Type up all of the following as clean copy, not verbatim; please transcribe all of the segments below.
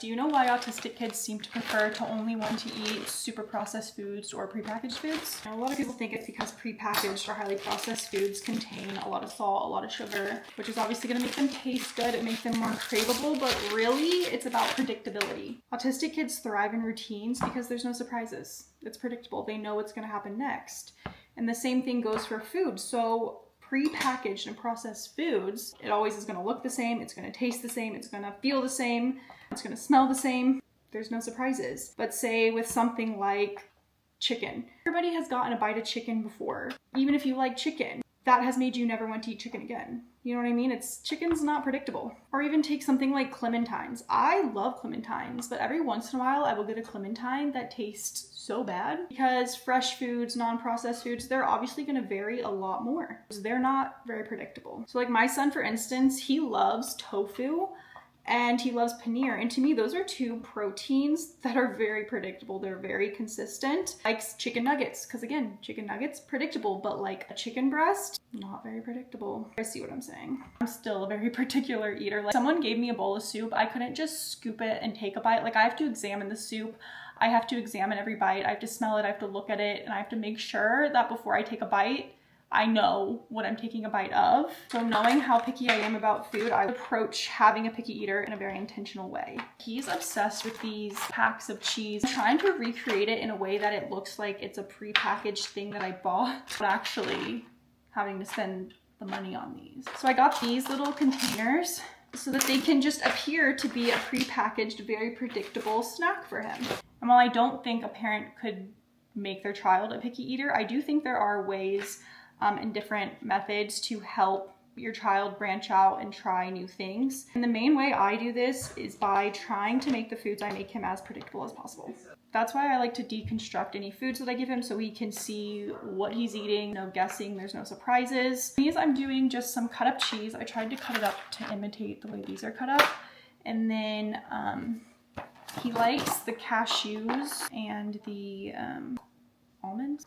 Do you know why autistic kids seem to prefer to only want to eat super processed foods or prepackaged foods? Now, a lot of people think it's because prepackaged or highly processed foods contain a lot of salt, a lot of sugar, which is obviously going to make them taste good and make them more craveable, but really it's about predictability. Autistic kids thrive in routines because there's no surprises. It's predictable. They know what's going to happen next. And the same thing goes for food. So prepackaged and processed foods, it always is going to look the same, it's going to taste the same, it's going to feel the same, it's going to smell the same. There's no surprises. But say with something like chicken. Everybody has gotten a bite of chicken before. Even if you like chicken, that has made you never want to eat chicken again. You know what I mean? Chicken's not predictable. Or even take something like clementines. I love clementines, but every once in a while I will get a clementine that tastes so bad because fresh foods, non-processed foods, they're obviously going to vary a lot more. They're not very predictable. So like my son, for instance, he loves tofu and he loves paneer. And to me, those are two proteins that are very predictable. They're very consistent. Likes chicken nuggets, because again, chicken nuggets, predictable, but like a chicken breast, not very predictable. I see what I'm saying. I'm still a very particular eater. Like someone gave me a bowl of soup, I couldn't just scoop it and take a bite. Like I have to examine the soup. I have to examine every bite. I have to smell it. I have to look at it. And I have to make sure that before I take a bite, I know what I'm taking a bite of. So knowing how picky I am about food, I approach having a picky eater in a very intentional way. He's obsessed with these packs of cheese, I'm trying to recreate it in a way that it looks like it's a prepackaged thing that I bought, but actually having to spend the money on these. So I got these little containers so that they can just appear to be a prepackaged, very predictable snack for him. And while I don't think a parent could make their child a picky eater, I do think there are ways and different methods to help your child branch out and try new things. And the main way I do this is by trying to make the foods I make him as predictable as possible. That's why I like to deconstruct any foods that I give him so he can see what he's eating, no guessing, there's no surprises. These I'm doing just some cut up cheese. I tried to cut it up to imitate the way these are cut up. And then he likes the cashews and the almonds.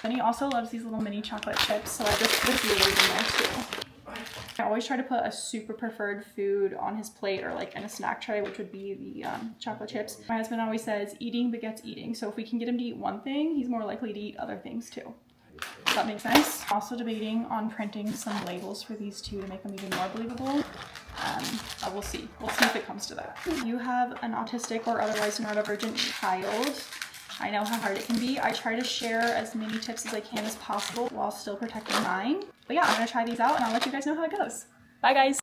Then he also loves these little mini chocolate chips, so I just put these in there too. I always try to put a super preferred food on his plate or like in a snack tray, which would be the chocolate chips. My husband always says, eating begets eating. So if we can get him to eat one thing, he's more likely to eat other things too. Does that make sense? Also debating on printing some labels for these two to make them even more believable. We'll see. We'll see if it comes to that. If you have an autistic or otherwise neurodivergent child, I know how hard it can be. I try to share as many tips as I can as possible while still protecting mine. But yeah, I'm gonna try these out and I'll let you guys know how it goes. Bye guys.